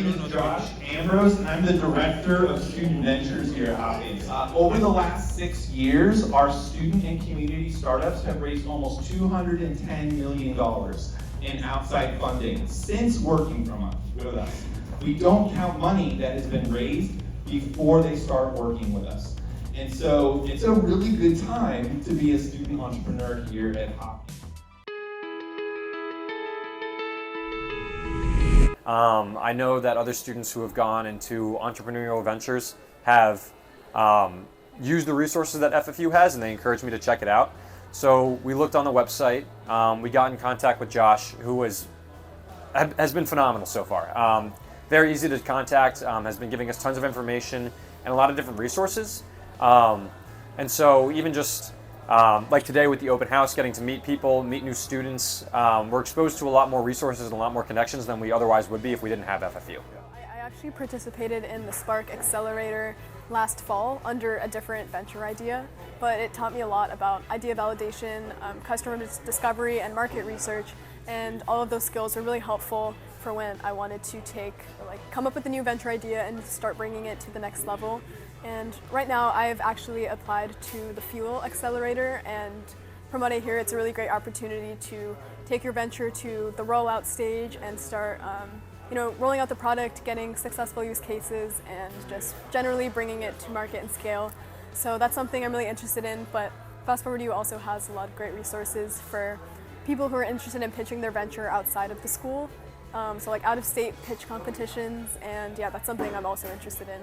name is Josh Ambrose, and I'm the Director of Student Ventures here at Hopkins. Over the last 6 years, our student and community startups have raised almost $210 million in outside funding since working with us. We don't count money that has been raised before they start working with us. And so it's a really good time to be a student entrepreneur here at Hopkins. I know that other students who have gone into entrepreneurial ventures have used the resources that FFU has, and they encouraged me to check it out. So we looked on the website. We got in contact with Josh, who has been phenomenal so far. Very easy to contact, has been giving us tons of information and a lot of different resources. And so even just like today with the open house, getting to meet people, meet new students, we're exposed to a lot more resources and a lot more connections than we otherwise would be if we didn't have FFU. I actually participated in the Spark Accelerator last fall under a different venture idea, but it taught me a lot about idea validation, customer discovery, and market research, and all of those skills were really helpful for when I wanted to come up with a new venture idea and start bringing it to the next level. And right now I've actually applied to the Fuel Accelerator, and from what I hear, it's a really great opportunity to take your venture to the rollout stage and start rolling out the product, getting successful use cases, and just generally bringing it to market and scale. So that's something I'm really interested in, but Fast Forward U also has a lot of great resources for people who are interested in pitching their venture outside of the school. So like out-of-state pitch competitions, and yeah, that's something I'm also interested in.